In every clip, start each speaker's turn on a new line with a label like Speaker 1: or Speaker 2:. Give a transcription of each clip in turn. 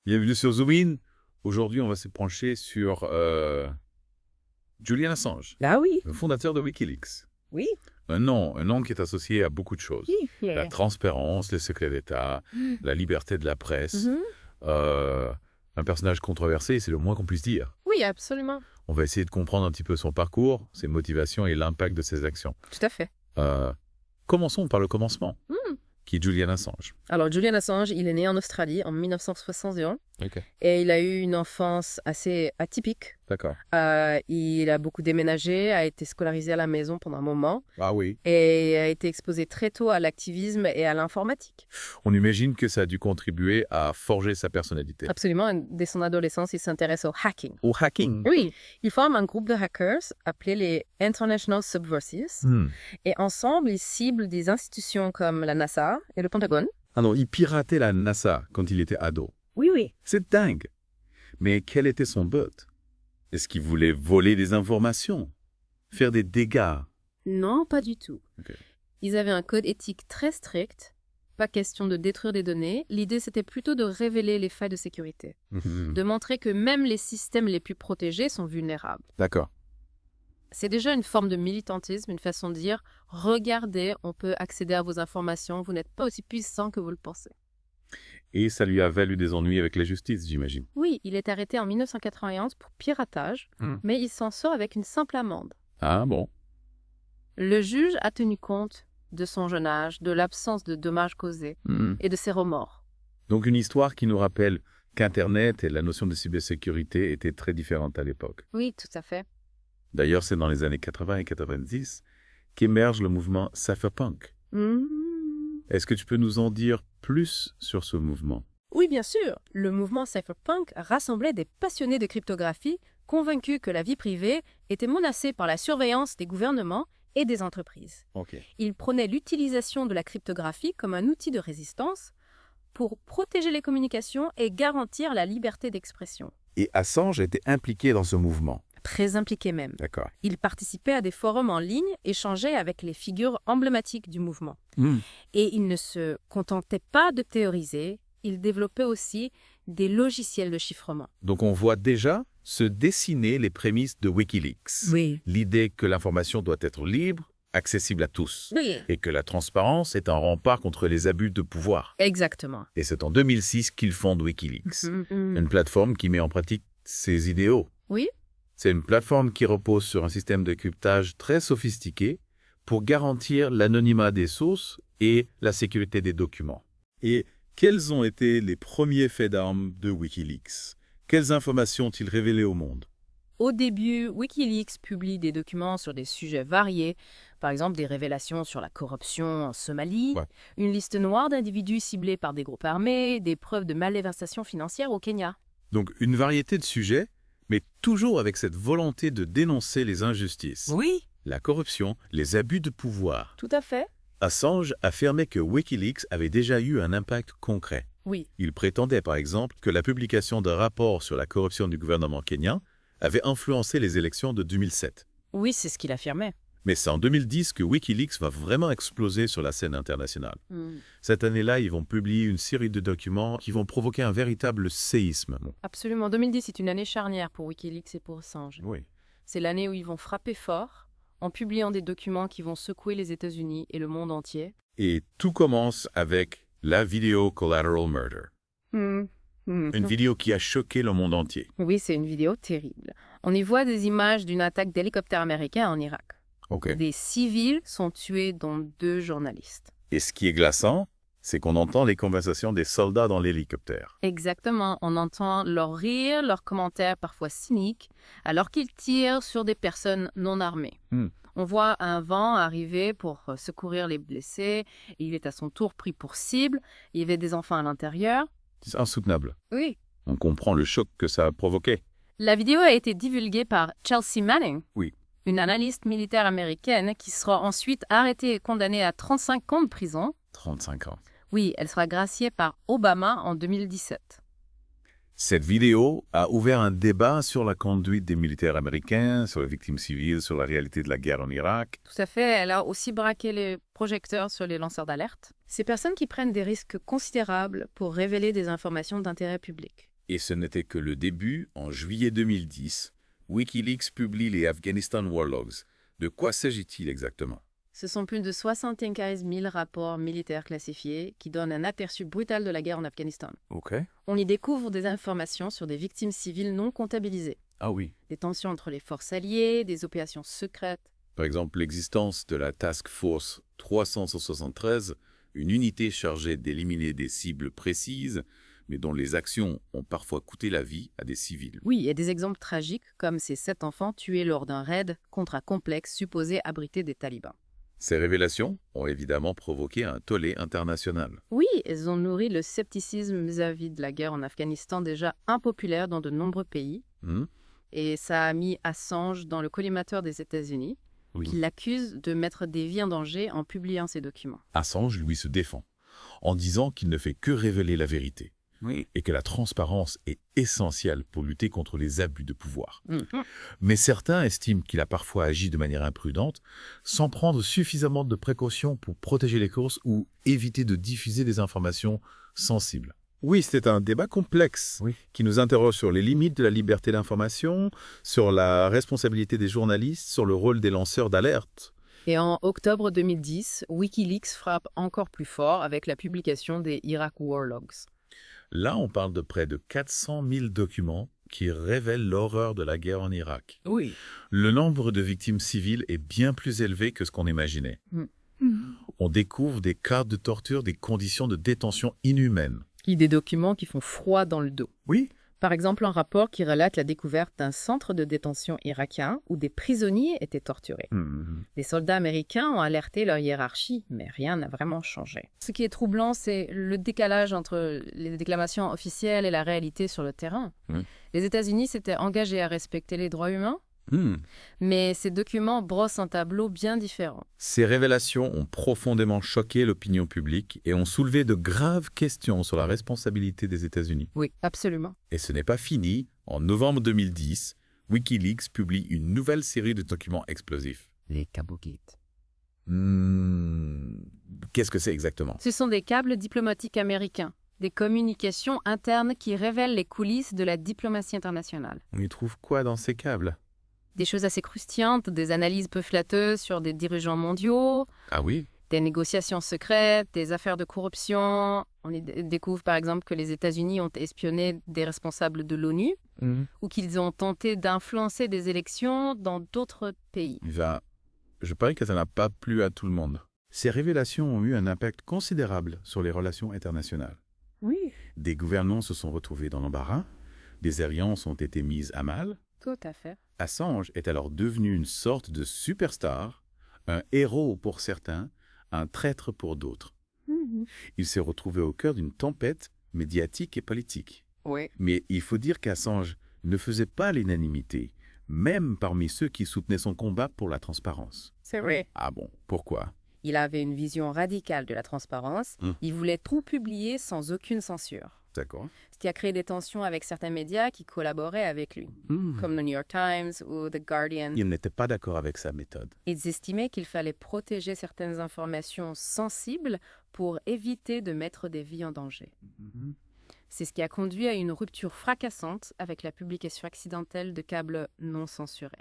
Speaker 1: Bienvenue sur Zoom In. Aujourd'hui, on va se pencher sur Julian Assange,
Speaker 2: Ah oui,
Speaker 1: le fondateur de Wikileaks.
Speaker 2: oui.
Speaker 1: Un nom qui est associé à beaucoup de choses. La
Speaker 2: Yeah.
Speaker 1: transparence, les secrets d'État, la liberté de la presse.
Speaker 2: Mhm.
Speaker 1: Un personnage controversé, c'est le moins qu'on puisse dire.
Speaker 2: Oui, absolument.
Speaker 1: On va essayer de comprendre un petit peu son parcours, ses motivations et l'impact de ses actions.
Speaker 2: Tout à fait.
Speaker 1: Commençons par le commencement, qui est Julian Assange.
Speaker 2: Alors, Julian Assange, il est né en Australie en 1961
Speaker 1: Ok,
Speaker 2: et il a eu une enfance assez atypique.
Speaker 1: d'accord.
Speaker 2: Il a beaucoup déménagé, a été scolarisé à la maison pendant un moment
Speaker 1: Ah oui.
Speaker 2: et a été exposé très tôt à l'activisme et à l'informatique.
Speaker 1: On imagine que ça a dû contribuer à forger sa personnalité.
Speaker 2: Absolument. Dès son adolescence, il s'intéresse au hacking.
Speaker 1: Au hacking.
Speaker 2: Oui, il forme un groupe de hackers appelé les International Subversives et ensemble, ils ciblent des institutions comme la NASA et le Pentagone.
Speaker 1: Ah non, il piratait la NASA quand il était ado.
Speaker 2: Oui, oui.
Speaker 1: C'est dingue. Mais quel était son but? Est-ce qu'il voulait voler des informations? Faire des dégâts?
Speaker 2: Non, pas du tout.
Speaker 1: Ok.
Speaker 2: Ils avaient un code éthique très strict. Pas question de détruire des données. L'idée, c'était plutôt de révéler les failles de sécurité. De montrer que même les systèmes les plus protégés sont vulnérables.
Speaker 1: D'accord.
Speaker 2: C'est déjà une forme de militantisme, une façon de dire « Regardez, on peut accéder à vos informations, vous n'êtes pas aussi puissant que vous le pensez. »
Speaker 1: Et ça lui a valu des ennuis avec la justice, j'imagine.
Speaker 2: Oui, il est arrêté en 1991 pour piratage, mais il s'en sort avec une simple amende.
Speaker 1: Ah bon?
Speaker 2: Le juge a tenu compte de son jeune âge, de l'absence de dommages causés et de ses remords.
Speaker 1: Donc une histoire qui nous rappelle qu'Internet et la notion de cybersécurité étaient très différentes à l'époque.
Speaker 2: Oui, tout à fait.
Speaker 1: D'ailleurs, c'est dans les années 80 et 90 qu'émerge le mouvement cypherpunk. Est-ce que tu peux nous en dire plus sur ce mouvement?
Speaker 2: Oui, bien sûr. Le mouvement cypherpunk rassemblait des passionnés de cryptographie convaincus que la vie privée était menacée par la surveillance des gouvernements et des entreprises.
Speaker 1: Ok.
Speaker 2: Ils prônaient l'utilisation de la cryptographie comme un outil de résistance pour protéger les communications et garantir la liberté d'expression.
Speaker 1: Et Assange était impliqué dans ce mouvement.
Speaker 2: Très impliqués même.
Speaker 1: D'accord.
Speaker 2: Il participait à des forums en ligne, échangeait avec les figures emblématiques du mouvement. Et il ne se contentait pas de théoriser, il développait aussi des logiciels de chiffrement.
Speaker 1: Donc on voit déjà se dessiner les prémices de Wikileaks.
Speaker 2: Oui.
Speaker 1: L'idée que l'information doit être libre, accessible à tous,
Speaker 2: Oui.
Speaker 1: et que la transparence est un rempart contre les abus de pouvoir.
Speaker 2: Exactement.
Speaker 1: Et c'est en 2006 qu'ils fondent Wikileaks, une plateforme qui met en pratique ces idéaux.
Speaker 2: Oui.
Speaker 1: C'est une plateforme qui repose sur un système de cryptage très sophistiqué pour garantir l'anonymat des sources et la sécurité des documents. Et quels ont été les premiers faits d'armes de Wikileaks? Quelles informations ont-ils révélées au monde?
Speaker 2: Au début, Wikileaks publie des documents sur des sujets variés, par exemple des révélations sur la corruption en Somalie, une liste noire d'individus ciblés par des groupes armés, des preuves de malversation financière au Kenya.
Speaker 1: Donc une variété de sujets, mais toujours avec cette volonté de dénoncer les injustices,
Speaker 2: Oui,
Speaker 1: la corruption, les abus de pouvoir.
Speaker 2: tout à fait.
Speaker 1: Assange affirmait que Wikileaks avait déjà eu un impact concret.
Speaker 2: Oui,
Speaker 1: Il prétendait par exemple que la publication d'un rapport sur la corruption du gouvernement kenyan avait influencé les élections de 2007.
Speaker 2: oui, c'est ce qu'il affirmait.
Speaker 1: Mais c'est en 2010 que Wikileaks va vraiment exploser sur la scène internationale. Cette année-là, ils vont publier une série de documents qui vont provoquer un véritable séisme.
Speaker 2: Absolument. 2010 est une année charnière pour Wikileaks et pour Assange.
Speaker 1: Oui.
Speaker 2: C'est l'année où ils vont frapper fort en publiant des documents qui vont secouer les États-Unis et le monde entier.
Speaker 1: Et tout commence avec la vidéo Collateral Murder. Une vidéo qui a choqué le monde entier.
Speaker 2: Oui, c'est une vidéo terrible. On y voit des images d'une attaque d'hélicoptères américains en Irak.
Speaker 1: Ok.
Speaker 2: Des civils sont tués, dont 2 journalistes.
Speaker 1: Et ce qui est glaçant, c'est qu'on entend les conversations des soldats dans l'hélicoptère.
Speaker 2: Exactement, on entend leurs rires, leurs commentaires parfois cyniques, alors qu'ils tirent sur des personnes non armées. On voit un vent arriver pour secourir les blessés, et il est à son tour pris pour cible. Il y avait des enfants à l'intérieur.
Speaker 1: C'est insoutenable.
Speaker 2: Oui.
Speaker 1: On comprend le choc que ça a provoqué.
Speaker 2: La vidéo a été divulguée par Chelsea Manning,
Speaker 1: Oui.
Speaker 2: une analyste militaire américaine qui sera ensuite arrêtée et condamnée à 35 ans de prison.
Speaker 1: 35 ans.
Speaker 2: Oui, elle sera graciée par Obama en 2017.
Speaker 1: Cette vidéo a ouvert un débat sur la conduite des militaires américains, sur les victimes civiles, sur la réalité de la guerre en Irak.
Speaker 2: Tout à fait, elle a aussi braqué les projecteurs sur les lanceurs d'alerte. Ces personnes qui prennent des risques considérables pour révéler des informations d'intérêt public.
Speaker 1: Et ce n'était que le début. En juillet 2010, Wikileaks publie les Afghanistan War Logs. De quoi s'agit-il exactement?
Speaker 2: Ce sont plus de 75 000 rapports militaires classifiés qui donnent un aperçu brutal de la guerre en Afghanistan.
Speaker 1: Ok.
Speaker 2: On y découvre des informations sur des victimes civiles non comptabilisées,
Speaker 1: Ah oui.
Speaker 2: des tensions entre les forces alliées, des opérations secrètes.
Speaker 1: Par exemple, l'existence de la Task Force 373, une unité chargée d'éliminer des cibles précises, mais dont les actions ont parfois coûté la vie à des civils.
Speaker 2: Oui, et des exemples tragiques comme ces 7 enfants tués lors d'un raid contre un complexe supposé abriter des talibans.
Speaker 1: Ces révélations ont évidemment provoqué un tollé international.
Speaker 2: Oui, elles ont nourri le scepticisme vis-à-vis de la guerre en Afghanistan déjà impopulaire dans de nombreux pays. Et ça a mis Assange dans le collimateur des États-Unis, qui l'accuse de mettre des vies en danger en publiant ces documents.
Speaker 1: Assange, lui, se défend en disant qu'il ne fait que révéler la vérité et que la transparence est essentielle pour lutter contre les abus de pouvoir. Mais certains estiment qu'il a parfois agi de manière imprudente, sans prendre suffisamment de précautions pour protéger les causes ou éviter de diffuser des informations sensibles.
Speaker 3: Oui, c'est un débat complexe qui nous interroge sur les limites de la liberté d'information, sur la responsabilité des journalistes, sur le rôle des lanceurs d'alerte.
Speaker 2: Et en octobre 2010, Wikileaks frappe encore plus fort avec la publication des Iraq War Logs.
Speaker 1: Là, on parle de près de 400 000 documents qui révèlent l'horreur de la guerre en Irak.
Speaker 2: Oui.
Speaker 1: Le nombre de victimes civiles est bien plus élevé que ce qu'on imaginait. On découvre des cas de torture, des conditions de détention inhumaines.
Speaker 2: Des documents qui font froid dans le dos.
Speaker 1: Oui.
Speaker 2: Par exemple, un rapport qui relate la découverte d'un centre de détention irakien où des prisonniers étaient torturés. Les soldats américains ont alerté leur hiérarchie, mais rien n'a vraiment changé. Ce qui est troublant, c'est le décalage entre les déclamations officielles et la réalité sur le terrain. Les États-Unis s'étaient engagés à respecter les droits humains, mais ces documents brossent un tableau bien différent.
Speaker 3: Ces révélations ont profondément choqué l'opinion publique et ont soulevé de graves questions sur la responsabilité des États-Unis.
Speaker 2: Oui, absolument.
Speaker 3: Et ce n'est pas fini. En novembre 2010, Wikileaks publie une nouvelle série de documents explosifs.
Speaker 2: Les Cabogate.
Speaker 3: Qu'est-ce que c'est exactement?
Speaker 2: Ce sont des câbles diplomatiques américains, des communications internes qui révèlent les coulisses de la diplomatie internationale.
Speaker 3: On y trouve quoi dans ces câbles?
Speaker 2: Des choses assez croustillantes, des analyses peu flatteuses sur des dirigeants mondiaux.
Speaker 3: Ah oui?
Speaker 2: Des négociations secrètes, des affaires de corruption. On y découvre par exemple que les États-Unis ont espionné des responsables de l'ONU ou qu'ils ont tenté d'influencer des élections dans d'autres pays.
Speaker 3: Je parie que ça n'a pas plu à tout le monde. Ces révélations ont eu un impact considérable sur les relations internationales.
Speaker 2: Oui.
Speaker 3: Des gouvernements se sont retrouvés dans l'embarras, des alliances ont été mises à mal.
Speaker 2: Tout à fait.
Speaker 3: Assange est alors devenu une sorte de superstar, un héros pour certains, un traître pour d'autres. Il s'est retrouvé au cœur d'une tempête médiatique et politique.
Speaker 2: Oui.
Speaker 3: Mais il faut dire qu'Assange ne faisait pas l'unanimité, même parmi ceux qui soutenaient son combat pour la transparence.
Speaker 2: C'est vrai.
Speaker 3: Ah bon, pourquoi?
Speaker 2: Il avait une vision radicale de la transparence. Il voulait tout publier sans aucune censure.
Speaker 3: D'accord.
Speaker 2: Ce qui a créé des tensions avec certains médias qui collaboraient avec lui, comme le New York Times ou The Guardian.
Speaker 3: Il n'était pas d'accord avec sa méthode.
Speaker 2: Ils estimaient qu'il fallait protéger certaines informations sensibles pour éviter de mettre des vies en danger. C'est ce qui a conduit à une rupture fracassante avec la publication accidentelle de câbles non censurés.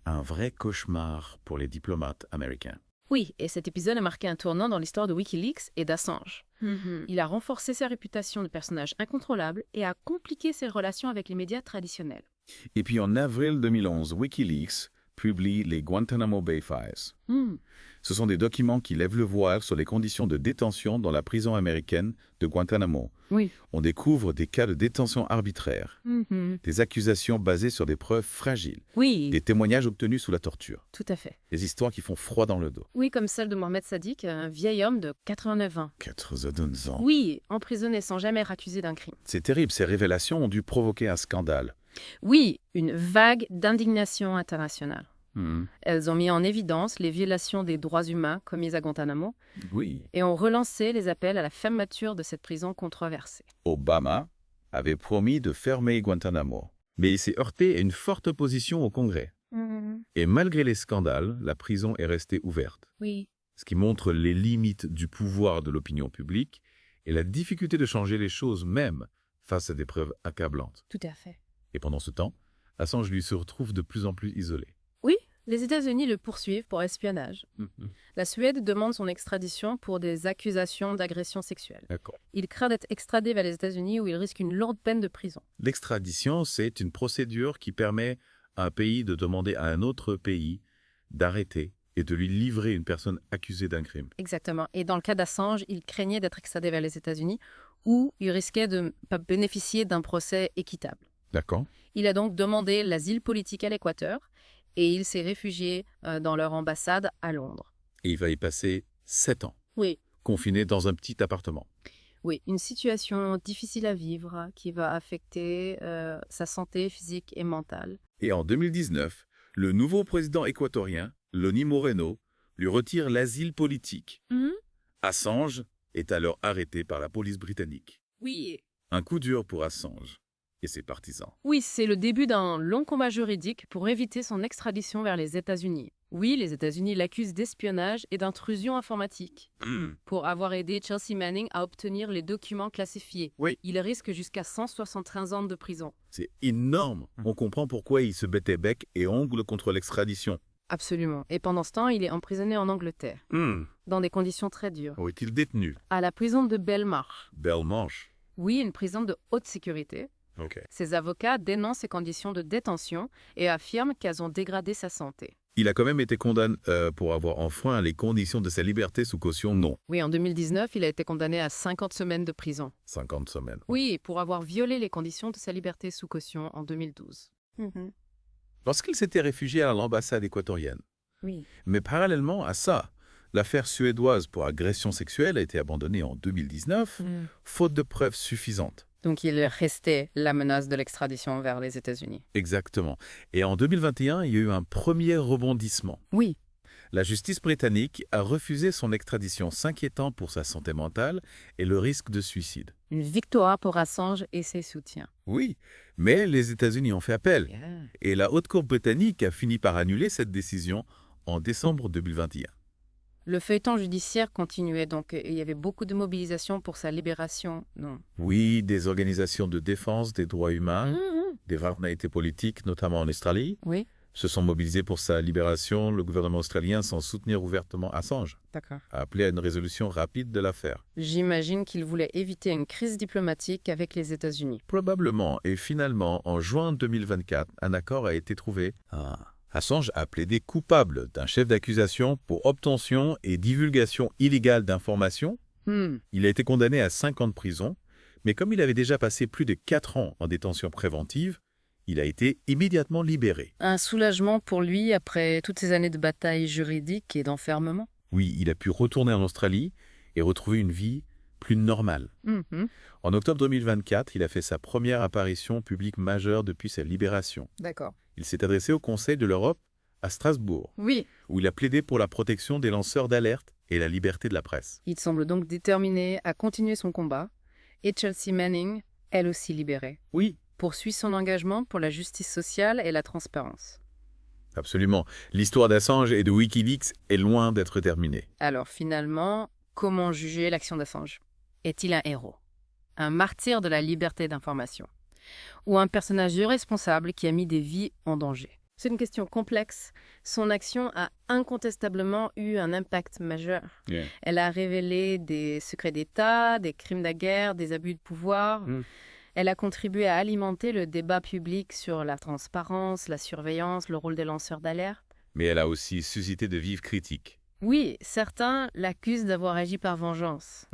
Speaker 3: Un vrai cauchemar pour les diplomates américains.
Speaker 2: Oui, et cet épisode a marqué un tournant dans l'histoire de Wikileaks et d'Assange. Il a renforcé sa réputation de personnage incontrôlable et a compliqué ses relations avec les médias traditionnels.
Speaker 3: Et puis en avril 2011, Wikileaks publie les Guantanamo Bay Files. Ce sont des documents qui lèvent le voile sur les conditions de détention dans la prison américaine de Guantanamo.
Speaker 2: Oui.
Speaker 3: On découvre des cas de détention arbitraire, des accusations basées sur des preuves fragiles,
Speaker 2: Oui.
Speaker 3: des témoignages obtenus sous la torture,
Speaker 2: Tout à fait.
Speaker 3: des histoires qui font froid dans le dos.
Speaker 2: Oui, comme celle de Mohamed Sadiq, un vieil homme de 89 ans.
Speaker 3: 89 ans.
Speaker 2: Oui, emprisonné sans jamais être accusé d'un crime.
Speaker 3: C'est terrible, ces révélations ont dû provoquer un scandale.
Speaker 2: Oui, une vague d'indignation internationale. Elles ont mis en évidence les violations des droits humains commises à Guantanamo
Speaker 3: Oui.
Speaker 2: et ont relancé les appels à la fermeture de cette prison controversée.
Speaker 3: Obama avait promis de fermer Guantanamo, mais il s'est heurté à une forte opposition au Congrès. Et malgré les scandales, la prison est restée ouverte.
Speaker 2: Oui.
Speaker 3: Ce qui montre les limites du pouvoir de l'opinion publique et la difficulté de changer les choses même
Speaker 1: face à des preuves accablantes.
Speaker 2: Tout à fait.
Speaker 1: Et pendant ce temps, Assange lui se retrouve de plus en plus isolé.
Speaker 2: Oui, les États-Unis le poursuivent pour espionnage. La Suède demande son extradition pour des accusations d'agression sexuelle.
Speaker 1: D'accord.
Speaker 2: Il craint d'être extradé vers les États-Unis où il risque une lourde peine de prison.
Speaker 1: L'extradition, c'est une procédure qui permet à un pays de demander à un autre pays d'arrêter et de lui livrer une personne accusée d'un crime.
Speaker 2: Exactement. Et dans le cas d'Assange, il craignait d'être extradé vers les États-Unis où il risquait de ne pas bénéficier d'un procès équitable.
Speaker 1: D'accord.
Speaker 2: Il a donc demandé l'asile politique à l'Équateur et il s'est réfugié dans leur ambassade à Londres.
Speaker 1: Et il va y passer 7 ans,
Speaker 2: Oui.
Speaker 1: confiné dans un petit appartement.
Speaker 2: Oui, une situation difficile à vivre qui va affecter sa santé physique et mentale.
Speaker 1: Et en 2019, le nouveau président équatorien, Lenín Moreno, lui retire l'asile politique. Assange est alors arrêté par la police britannique.
Speaker 2: Oui.
Speaker 1: Un coup dur pour Assange et ses partisans.
Speaker 2: Oui, c'est le début d'un long combat juridique pour éviter son extradition vers les États-Unis. Oui, les États-Unis l'accusent d'espionnage et d'intrusion informatique pour avoir aidé Chelsea Manning à obtenir les documents classifiés.
Speaker 1: Oui.
Speaker 2: Il risque jusqu'à 173 ans de prison.
Speaker 1: C'est énorme. On comprend pourquoi il se battait bec et ongles contre l'extradition.
Speaker 2: Absolument. Et pendant ce temps, il est emprisonné en Angleterre, dans des conditions très dures,
Speaker 1: Où est-il détenu?
Speaker 2: à la prison de Belmarsh.
Speaker 1: Belmarsh.
Speaker 2: Oui, une prison de haute sécurité.
Speaker 1: Ok.
Speaker 2: Ses avocats dénoncent ses conditions de détention et affirment qu'elles ont dégradé sa santé.
Speaker 1: Il a quand même été condamné pour avoir enfreint les conditions de sa liberté sous caution, non.
Speaker 2: Oui, en 2019, il a été condamné à 50 semaines de prison.
Speaker 1: 50 semaines.
Speaker 2: Oui, pour avoir violé les conditions de sa liberté sous caution en 2012.
Speaker 1: Lorsqu'il s'était réfugié à l'ambassade équatorienne.
Speaker 2: Oui.
Speaker 1: Mais parallèlement à ça, l'affaire suédoise pour agression sexuelle a été abandonnée en 2019, faute de preuves suffisantes.
Speaker 2: Donc il restait la menace de l'extradition vers les États-Unis.
Speaker 1: Exactement. Et en 2021, il y a eu un premier rebondissement.
Speaker 2: Oui.
Speaker 1: La justice britannique a refusé son extradition, s'inquiétant pour sa santé mentale et le risque de suicide.
Speaker 2: Une victoire pour Assange et ses soutiens.
Speaker 1: Oui, mais les États-Unis ont fait appel. Et la Haute Cour britannique a fini par annuler cette décision en décembre 2021.
Speaker 2: Le feuilleton judiciaire continuait, donc il y avait beaucoup de mobilisation pour sa libération. Non.
Speaker 1: Oui, des organisations de défense des droits humains, des personnalités politiques, notamment en Australie,
Speaker 2: Oui.
Speaker 1: se sont mobilisés pour sa libération. Le gouvernement australien, sans soutenir ouvertement Assange,
Speaker 2: D'accord.
Speaker 1: a appelé à une résolution rapide de l'affaire.
Speaker 2: J'imagine qu'il voulait éviter une crise diplomatique avec les États-Unis.
Speaker 1: Probablement. Et finalement, en juin 2024, un accord a été trouvé. Assange a plaidé coupable d'un chef d'accusation pour obtention et divulgation illégale d'informations. Il a été condamné à 5 ans de prison, mais comme il avait déjà passé plus de 4 ans en détention préventive, il a été immédiatement libéré.
Speaker 2: Un soulagement pour lui après toutes ces années de bataille juridique et d'enfermement.
Speaker 1: Oui, il a pu retourner en Australie et retrouver une vie plus normale. En octobre 2024, il a fait sa première apparition publique majeure depuis sa libération.
Speaker 2: D'accord.
Speaker 1: Il s'est adressé au Conseil de l'Europe à Strasbourg,
Speaker 2: Oui.
Speaker 1: où il a plaidé pour la protection des lanceurs d'alerte et la liberté de la presse.
Speaker 2: Il semble donc déterminé à continuer son combat. Et Chelsea Manning, elle aussi libérée,
Speaker 1: Oui,
Speaker 2: poursuit son engagement pour la justice sociale et la transparence.
Speaker 1: absolument. L'histoire d'Assange et de Wikileaks est loin d'être terminée.
Speaker 2: Alors finalement, comment juger l'action d'Assange? Est-il un héros? Un martyr de la liberté d'information? Ou un personnage irresponsable qui a mis des vies en danger? C'est une question complexe. Son action a incontestablement eu un impact majeur. Elle a révélé des secrets d'État, des crimes de guerre, des abus de pouvoir. Elle a contribué à alimenter le débat public sur la transparence, la surveillance, le rôle des lanceurs d'alerte.
Speaker 1: Mais elle a aussi suscité de vives critiques.
Speaker 2: Oui, certains l'accusent d'avoir agi par vengeance,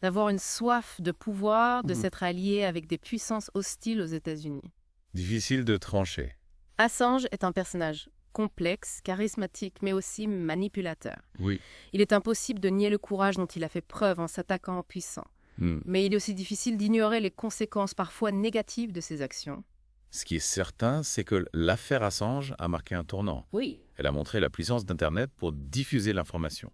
Speaker 2: d'avoir une soif de pouvoir, de s'être allié avec des puissances hostiles aux États-Unis.
Speaker 1: Difficile de trancher.
Speaker 2: Assange est un personnage complexe, charismatique, mais aussi manipulateur.
Speaker 1: Oui.
Speaker 2: Il est impossible de nier le courage dont il a fait preuve en s'attaquant aux puissants. Mais il est aussi difficile d'ignorer les conséquences parfois négatives de ses actions.
Speaker 1: Ce qui est certain, c'est que l'affaire Assange a marqué un tournant.
Speaker 2: Oui.
Speaker 1: Elle a montré la puissance d'Internet pour diffuser l'information,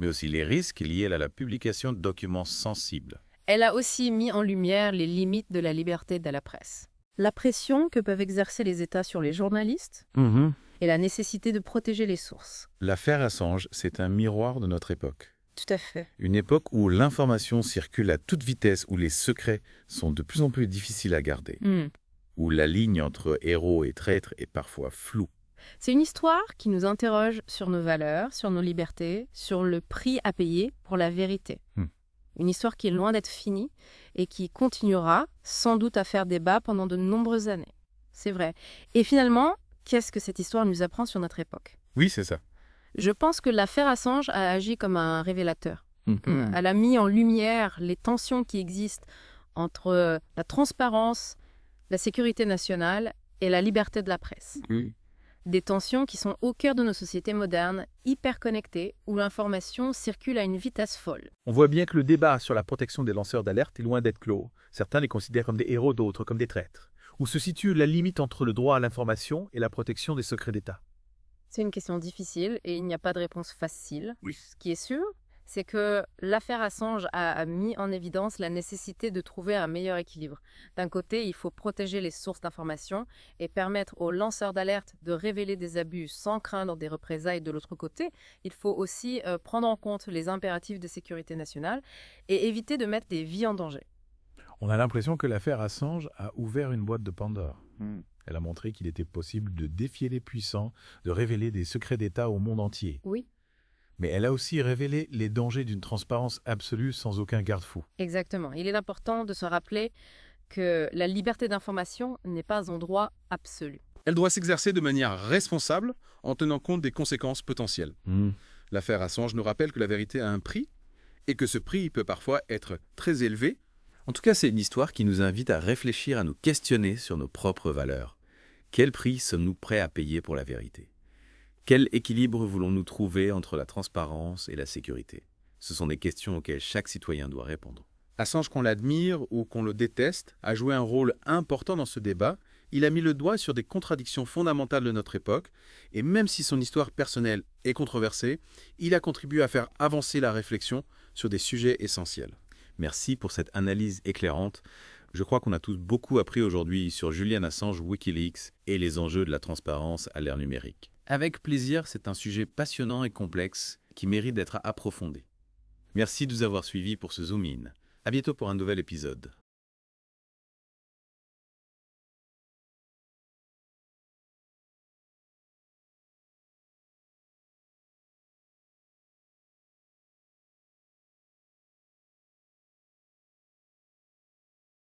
Speaker 1: mais aussi les risques liés à la publication de documents sensibles.
Speaker 2: Elle a aussi mis en lumière les limites de la liberté de la presse. La pression que peuvent exercer les États sur les journalistes et la nécessité de protéger les sources.
Speaker 1: L'affaire Assange, c'est un miroir de notre époque.
Speaker 2: tout à fait.
Speaker 3: Une époque où l'information circule à toute vitesse, où les secrets sont de plus en plus difficiles à garder, où la ligne entre héros et traître est parfois floue.
Speaker 2: C'est une histoire qui nous interroge sur nos valeurs, sur nos libertés, sur le prix à payer pour la vérité. Une histoire qui est loin d'être finie et qui continuera sans doute à faire débat pendant de nombreuses années. C'est vrai. Et finalement, qu'est-ce que cette histoire nous apprend sur notre époque?
Speaker 3: Oui, c'est ça.
Speaker 2: Je pense que l'affaire Assange a agi comme un révélateur. Elle a mis en lumière les tensions qui existent entre la transparence, la sécurité nationale et la liberté de la presse. Des tensions qui sont au cœur de nos sociétés modernes, hyper connectées, où l'information circule à une vitesse folle.
Speaker 4: On voit bien que le débat sur la protection des lanceurs d'alerte est loin d'être clos. Certains les considèrent comme des héros, d'autres comme des traîtres. Où se situe la limite entre le droit à l'information et la protection des secrets d'État?
Speaker 2: C'est une question difficile et il n'y a pas de réponse facile.
Speaker 4: Oui.
Speaker 2: Ce qui est sûr, c'est que l'affaire Assange a mis en évidence la nécessité de trouver un meilleur équilibre. D'un côté, il faut protéger les sources d'information et permettre aux lanceurs d'alerte de révéler des abus sans craindre des représailles. De l'autre côté, il faut aussi prendre en compte les impératifs de sécurité nationale et éviter de mettre des vies en danger.
Speaker 1: On a l'impression que l'affaire Assange a ouvert une boîte de Pandore. Elle a montré qu'il était possible de défier les puissants, de révéler des secrets d'État au monde entier.
Speaker 2: Oui.
Speaker 1: Mais elle a aussi révélé les dangers d'une transparence absolue sans aucun garde-fou.
Speaker 2: Exactement. Il est important de se rappeler que la liberté d'information n'est pas un droit absolu.
Speaker 5: Elle doit s'exercer de manière responsable en tenant compte des conséquences potentielles. L'affaire Assange nous rappelle que la vérité a un prix et que ce prix peut parfois être très élevé.
Speaker 3: En tout cas, c'est une histoire qui nous invite à réfléchir, à nous questionner sur nos propres valeurs. Quel prix sommes-nous prêts à payer pour la vérité? Quel équilibre voulons-nous trouver entre la transparence et la sécurité? Ce sont des questions auxquelles chaque citoyen doit répondre.
Speaker 5: Assange, qu'on l'admire ou qu'on le déteste, a joué un rôle important dans ce débat. Il a mis le doigt sur des contradictions fondamentales de notre époque, et même si son histoire personnelle est controversée, il a contribué à faire avancer la réflexion sur des sujets essentiels.
Speaker 3: Merci pour cette analyse éclairante. Je crois qu'on a tous beaucoup appris aujourd'hui sur Julian Assange, Wikileaks et les enjeux de la transparence à l'ère numérique. Avec plaisir, c'est un sujet passionnant et complexe qui mérite d'être approfondi. Merci de nous avoir suivis pour ce Zoom In. À bientôt pour un nouvel épisode.